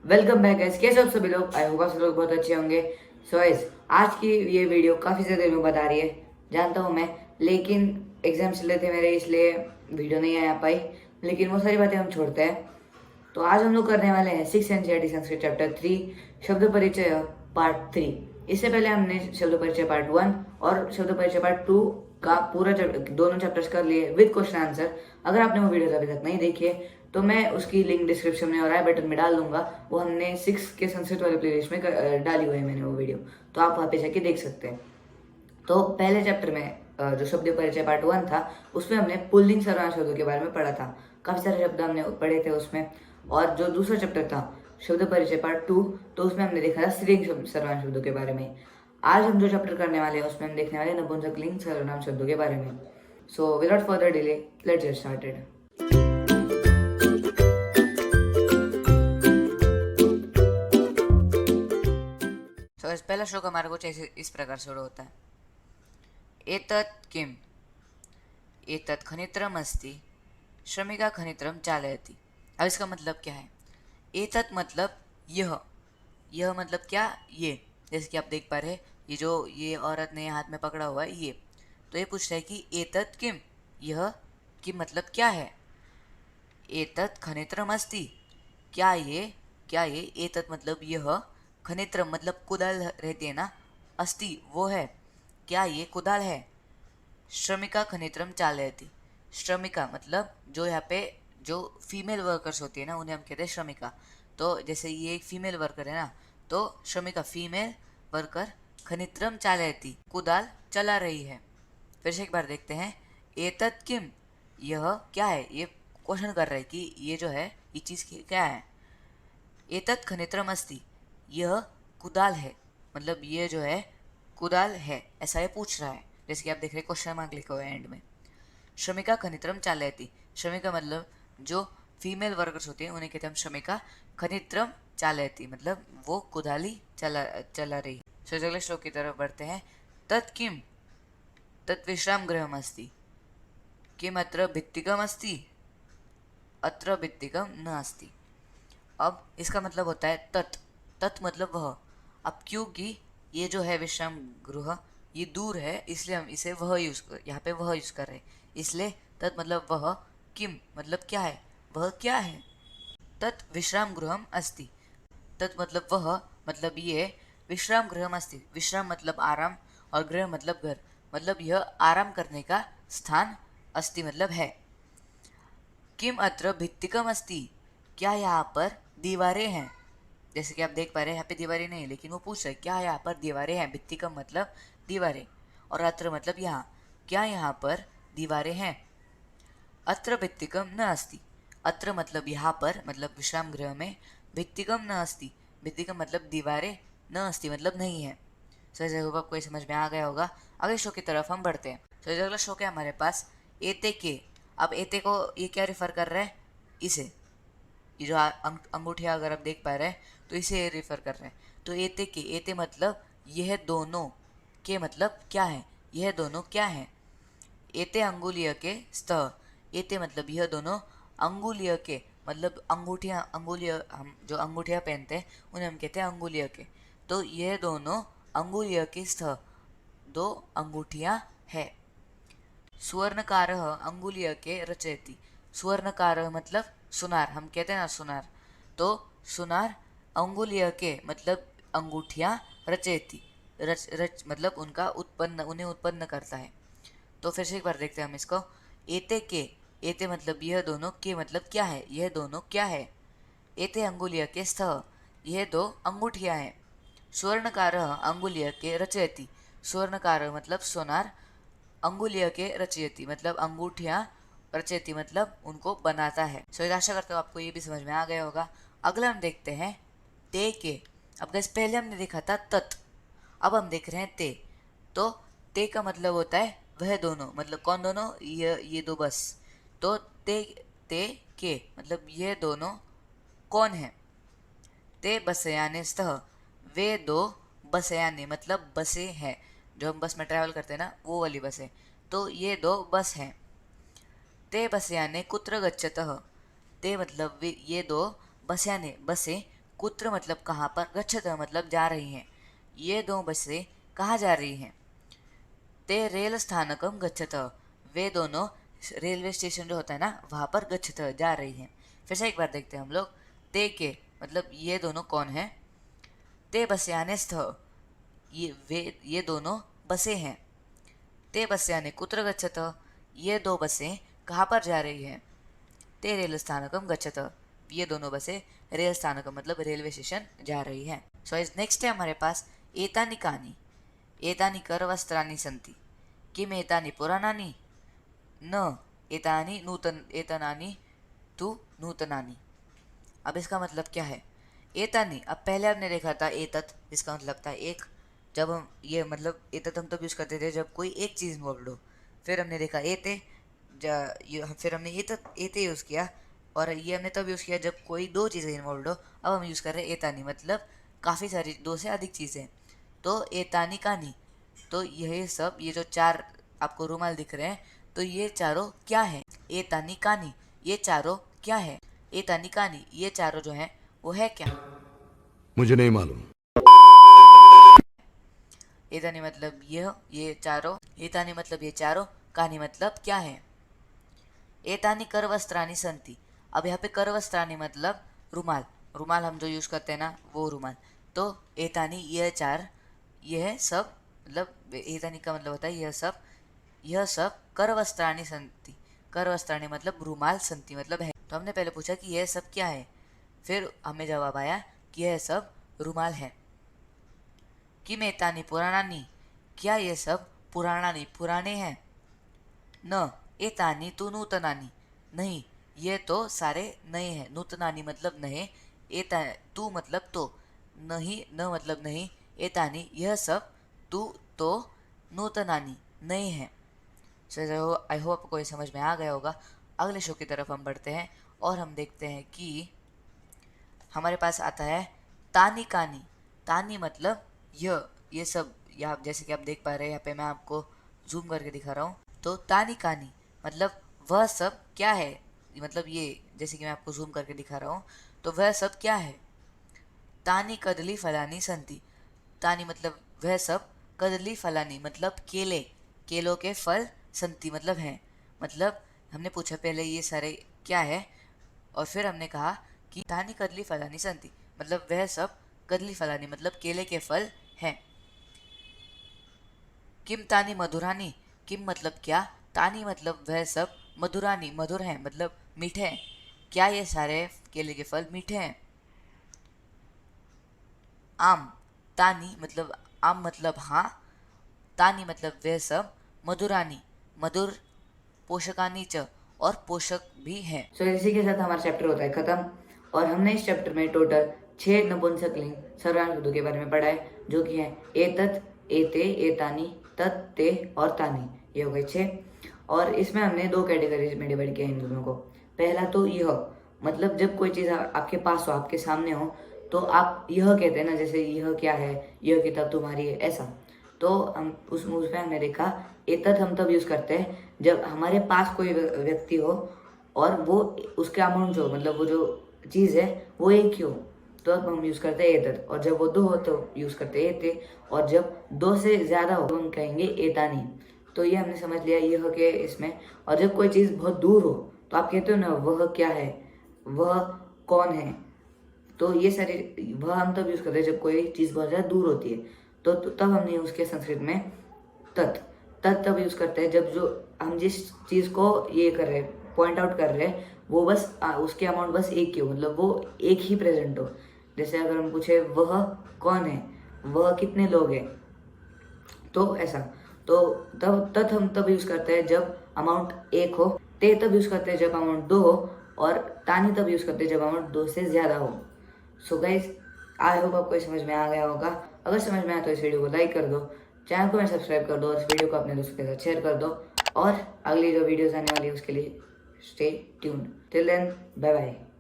Welcome back guys, कैसे हो आप सभी लोग। आई होप आप सभी लोग बहुत अच्छे होंगे। सो गाइस, आज की ये वीडियो काफ़ी ज़्यादा देर में बता रही है, जानता हूँ मैं, लेकिन एग्जाम चल रहे थे मेरे, इसलिए वीडियो नहीं आ पाई। लेकिन वो सारी बातें हम छोड़ते हैं। तो आज हम लोग करने वाले हैं 6 एनसीईआरटी संस्कृत चैप्टर 3 शब्द परिचय पार्ट 3। इससे पहले हमने शब्द परिचय पार्ट 1 और शब्द परिचय पार्ट 2 का पूरा दोनों चैप्टर्स कर लिए विद क्वेश्चन आंसर। अगर आपने वो वीडियोस अभी तक नहीं देखी है तो मैं उसकी लिंक डिस्क्रिप्शन में और आई बटन में डाल दूंगा। वो हमने 6 के संस्कृत वाले प्लेलिस्ट में डाली हुई है मैंने वो वीडियो, तो आप वहाँ पे जाके देख सकते हैं। तो पहले चैप्टर में जो शब्द परिचय पार्ट 1 था, उसमें हमने पुल्लिंग सर्वनाम शब्दों के बारे में पढ़ा था। काफ़ी सारे शब्द हमने पढ़े थे उसमें। और जो दूसरा चैप्टर था शब्द परिचय पार्ट 2, तो उसमें हमने देखा था स्त्रीलिंग सर्वनाम शब्दों के बारे में। आज हम जो चैप्टर करने वाले हैं उसमें हम देखने वाले हैं नपुंसकलिंग सर्वनाम शब्दों के बारे में। So without further delay, let's get started. तो पहला श्लोक हमारा कुछ ऐसे इस प्रकार शुरू होता है। एतत् किम, एतत् खनित्रम अस्ति, श्रमिका खनित्रम चालयति। अब इसका मतलब क्या है। एतत् मतलब यह मतलब क्या, ये। जैसे कि आप देख पा रहे हैं, ये औरत ने हाथ में पकड़ा हुआ है ये। तो ये पूछ रहा है कि एतत् किम, यह कि मतलब क्या है। एतत् खनित्रम अस्ति, क्या ये एतत् मतलब यह, खनित्रम मतलब कुदाल रहती है ना, अस्ति वो है, क्या ये कुदाल है। श्रमिका खनित्रम चालयति, श्रमिका मतलब जो यहाँ पे जो फीमेल वर्कर्स होती है ना, उन्हें हम कहते हैं श्रमिका। तो जैसे ये एक फीमेल वर्कर है ना, तो श्रमिका फीमेल वर्कर खनित्रम चालयति कुदाल चला रही है। फिर से एक बार देखते हैं। एतत् किम, यह क्या है, ये क्वेश्चन कर रहा है कि ये जो है ये चीज़ क्या है। एतत् खनित्रम अस्ति, यह कुदाल है, मतलब ये जो है कुदाल है, ऐसा ये पूछ रहा है। जैसे कि आप देख रहे हैं क्वेश्चन मार्क लिखा हुआ है एंड में। श्रमिका खनित्रम चालयति, श्रमिका मतलब जो फीमेल वर्कर्स होती हैं उन्हें कहते हैं हम श्रमिका। खनित्रम चालयति मतलब वो कुदाली चला रही। सो अगले श्लोक की तरफ बढ़ते हैं। तत् किम, तत् विश्राम गृहम अस्ति, किम अत्र भित्तिकम अस्ति, अत्र भित्तिकम न अस्ति। अब इसका मतलब होता है तत्, तत् मतलब वह। अब क्योंकि ये जो है विश्राम गृह ये दूर है, इसलिए हम इसे वह यहाँ पे वह यूज़ कर रहे हैं, इसलिए तत् मतलब वह। किम मतलब क्या है, वह क्या है। तत् विश्राम गृहम अस्ति, तत् मतलब वह, मतलब ये विश्राम गृहम अस्ति। विश्राम मतलब आराम और गृह मतलब घर, मतलब यह आराम करने का स्थान, अस्ति मतलब है। किम अत्र भित्तिकम अस्ति, क्या यहाँ पर दीवारें हैं। जैसे कि आप देख पा रहे हैं यहाँ पे दीवारें नहीं, लेकिन वो पूछ रहे क्या यहाँ पर दीवारें हैं। भित्तिकम मतलब दीवारें और अत्र मतलब यहाँ, क्या यहाँ पर दीवारें हैं। अत्र भित्तिकम न अस्ति, अत्र मतलब यहाँ पर मतलब विश्राम गृह में, भित्तिकम न अस्ति, भित्तिकम मतलब दीवारें, न अस्ति मतलब नहीं है। सो ऐसे होप आपको समझ में आ गया होगा। अगले शो की तरफ हम बढ़ते हैं। तो अगला शो है हमारे पास एते के। अब एते को ये क्या रिफर कर रहा है, इसे, ये जो अंगूठिया अगर आप देख पा रहे हैं तो इसे रिफर कर रहे हैं। तो एते के, एते मतलब यह दोनों, के मतलब क्या है, यह दोनों क्या है। एते अंगुलीय के स्तः, एते मतलब यह दोनों, अंगुलीय के मतलब अंगूठियाँ, अंगुलीय हम जो अंगूठियाँ पहनते हैं उन्हें हम कहते हैं अंगुलीय के। तो यह दोनों अंगुलीय के स्तः, दो अंगूठियाँ है। सुवर्णकारः अंगुलीय के रचयति, सुवर्णकारः मतलब सुनार, हम कहते हैं ना सुनार। तो सुनार अंगुलीय के मतलब अंगूठियाँ, रचयति रच मतलब उनका उत्पन्न, उन्हें उत्पन्न करता है। तो फिर से एक बार देखते हैं हम इसको। एते के, एते मतलब यह दोनों, के मतलब क्या है, यह दोनों क्या है। एते अंगुलीय के स्तः, यह दो अंगूठियाँ हैं। सुवर्णकारः अंगुलीय के रचयति, सुवर्णकारः मतलब सोनार, अंगुलीय के रचयति मतलब अंगूठियाँ, रचयति मतलब उनको बनाता है। सो आशा करता हूँ आपको ये भी समझ में आ गया होगा। अगला हम देखते हैं ते के। अब गैस पहले हमने देखा था तत्, अब हम देख रहे हैं ते। तो ते का मतलब होता है वह दोनों, मतलब कौन दोनों, ये दो बस। तो ते के मतलब ये दोनों कौन है। ते बसयाने स्तः, वे दो बसयाने मतलब बसें हैं, जो हम बस में ट्रैवल करते हैं ना वो वाली बसें। तो ये दो बस हैं। ते बसयाने कुत्र गच्छतः, ते मतलब ये दो बसयाने बसें कुत्र मतलब कहाँ पर, गच्छत मतलब जा रही हैं। ये दो बसें कहाँ जा रही हैं? ते रेल स्थानकम गच्छत, वे दोनों रेलवे स्टेशन जो होता है ना वहाँ पर गच्छत जा रही हैं। फिर से एक बार देखते हैं हम लोग। ते के मतलब ये दोनों कौन है? ते बस्याने स्थ, ये दोनों बसें हैं। ते बस्याने कुत्र गच्छत, ये दो बसें कहाँ पर जा रही हैं? ते रेल स्थानकम गच्छत, ये दोनों बसें रेल स्थानकम मतलब रेलवे स्टेशन जा रही हैं। सो इस नेक्स्ट है हमारे पास एतानि कानि, एतानि करवस्त्राणि सन्ति, किम एतानि पुराणानि, न एतानि एतनानि तु नूतनानि। अब इसका मतलब क्या है? एतानि, अब पहले हमने देखा था एतत, इसका मतलब था एक। जब हम ये मतलब एतत हम तब यूज़ करते थे जब कोई एक चीज़ इन्वॉल्व हो। फिर हमने देखा एते, फिर हमने एतत एते यूज़ किया, और ये हमने तब यूज़ किया जब कोई दो चीज़ें इन्वॉल्व हो। अब हम यूज़ कर रहे हैं एतानी, मतलब काफ़ी सारी, दो से अधिक चीज़ें। तो एतानी कानी, तो यह सब, ये जो चार आपको रुमाल दिख रहे हैं, तो ये चारों क्या है? एतानी कानी, ये चारों क्या है? एतानी कानी, ये चारों जो हैं वो है क्या? मुझे नहीं मालूम। एतानी मतलब ये चारों, एतानी मतलब ये चारों, कानी मतलब क्या है? एतानी करवस्त्राणि सन्ति, अब यहाँ पे करवस्त्राणि मतलब रुमाल, रुमाल हम जो यूज़ करते हैं ना वो रुमाल। तो एतानी यह चार, यह सब, मतलब एतानी का मतलब होता है यह सब करवस्त्राणि सन्ति, करवस्त्राणि मतलब रुमाल, सन्ति मतलब है। तो हमने पहले पूछा कि यह सब क्या है, फिर हमें जवाब आया कि यह सब रुमाल है। किम एतानि पुराणानि, क्या ये सब पुराने हैं? न एतानि तु नूतनानि, नहीं ये तो सारे नए हैं। नूतनानि मतलब नए, एता तू मतलब तो, नहीं न मतलब नहीं, एतानि यह सब, तू तो नूतनानि नए हैं। सो आई होप आपको ये समझ में आ गया होगा। अगले शो की तरफ हम बढ़ते हैं और हम देखते हैं कि हमारे पास आता है तानी कानी। तानी मतलब ये सब, या जैसे कि आप देख पा रहे हैं यहाँ पे मैं आपको जूम करके दिखा रहा हूँ। तो तानी कानी मतलब वह सब क्या है, मतलब ये जैसे कि मैं आपको जूम करके दिखा रहा हूँ, तो वह सब क्या है? तानी कदली फलानी संति, तानी मतलब वह सब, कदली फलानी मतलब केले, केलों के फल, संति मतलब हैं। मतलब हमने पूछा पहले ये सारे क्या है, और फिर हमने कहा कि तानी कदली फलानी संति मतलब वह सब, कदली फलानी मतलब केले के फल हैं। किम तानी मधुरानी, किम मतलब क्या, तानी मतलब वह सब, मधुरानी मधुर हैं मतलब मीठे हैं। क्या ये सारे केले के फल मीठे हैं? आम, तानी मतलब आम मतलब हाँ, तानी मतलब वह सब, मधुरानी मधुर, पोषकानी च और पोषक भी हैं। सो इसी के साथ हमारा चैप्टर होता है खत्म। और हमने इस चैप्टर में टोटल 6 नपुंसकलिंग सर्वनाम पदों के बारे में पढ़ा है, जो कि है एतत, एते, एतानी, तत्, ते और तानी। ये हो गए 6। और इसमें हमने 2 कैटेगरीज में डिवाइड किया इन दोनों को। पहला तो यह, मतलब जब कोई चीज़ आपके पास हो, आपके सामने हो, तो आप यह कहते हैं ना, जैसे यह क्या है, यह किताब तुम्हारी है, ऐसा। तो हम उसमें हमने देखा एतत हम तब यूज़ करते हैं जब हमारे पास कोई व्यक्ति हो और वो उसके अमाउंट जो, मतलब वो जो चीज़ है वो एक ही हो, तो अब हम यूज़ करते हैं एतत। और जब वो 2 हो तो यूज़ करते हैं एते, और जब 2 से ज़्यादा हो तो हम कहेंगे एतानी। तो ये हमने समझ लिया यह के इसमें। और जब कोई चीज़ बहुत दूर हो तो आप कहते हो ना वह क्या है, वह कौन है। तो ये सारी वह हम तब यूज़ करते हैं जब कोई चीज़ बहुत ज़्यादा दूर होती है। तो तब हमने यूज़ किया संस्कृत में तत्। तत् तब यूज़ करते हैं जब जो हम जिस चीज़ को ये कर रहे हैं, पॉइंट आउट कर रहे हैं, वो बस उसके अमाउंट बस एक ही हो, मतलब वो एक ही प्रेजेंट हो। जैसे अगर हम पूछे वह कौन है, वह कितने लोग हैं, तो ऐसा। तो तब तत् हम तब यूज़ करते हैं जब अमाउंट एक हो। ते तब यूज़ करते हैं जब अमाउंट 2 हो। और तानी तब यूज़ करते हैं जब अमाउंट 2 से ज़्यादा हो। सो गाइज, आई होप आपको समझ में आ गया होगा। अगर समझ में आया तो इस वीडियो को लाइक कर दो, चैनल को सब्सक्राइब कर दो, और इस वीडियो को अपने दोस्तों के साथ शेयर कर दो। और अगली जो वीडियोस आने वाली है उसके लिए stay tuned. Till then, bye bye.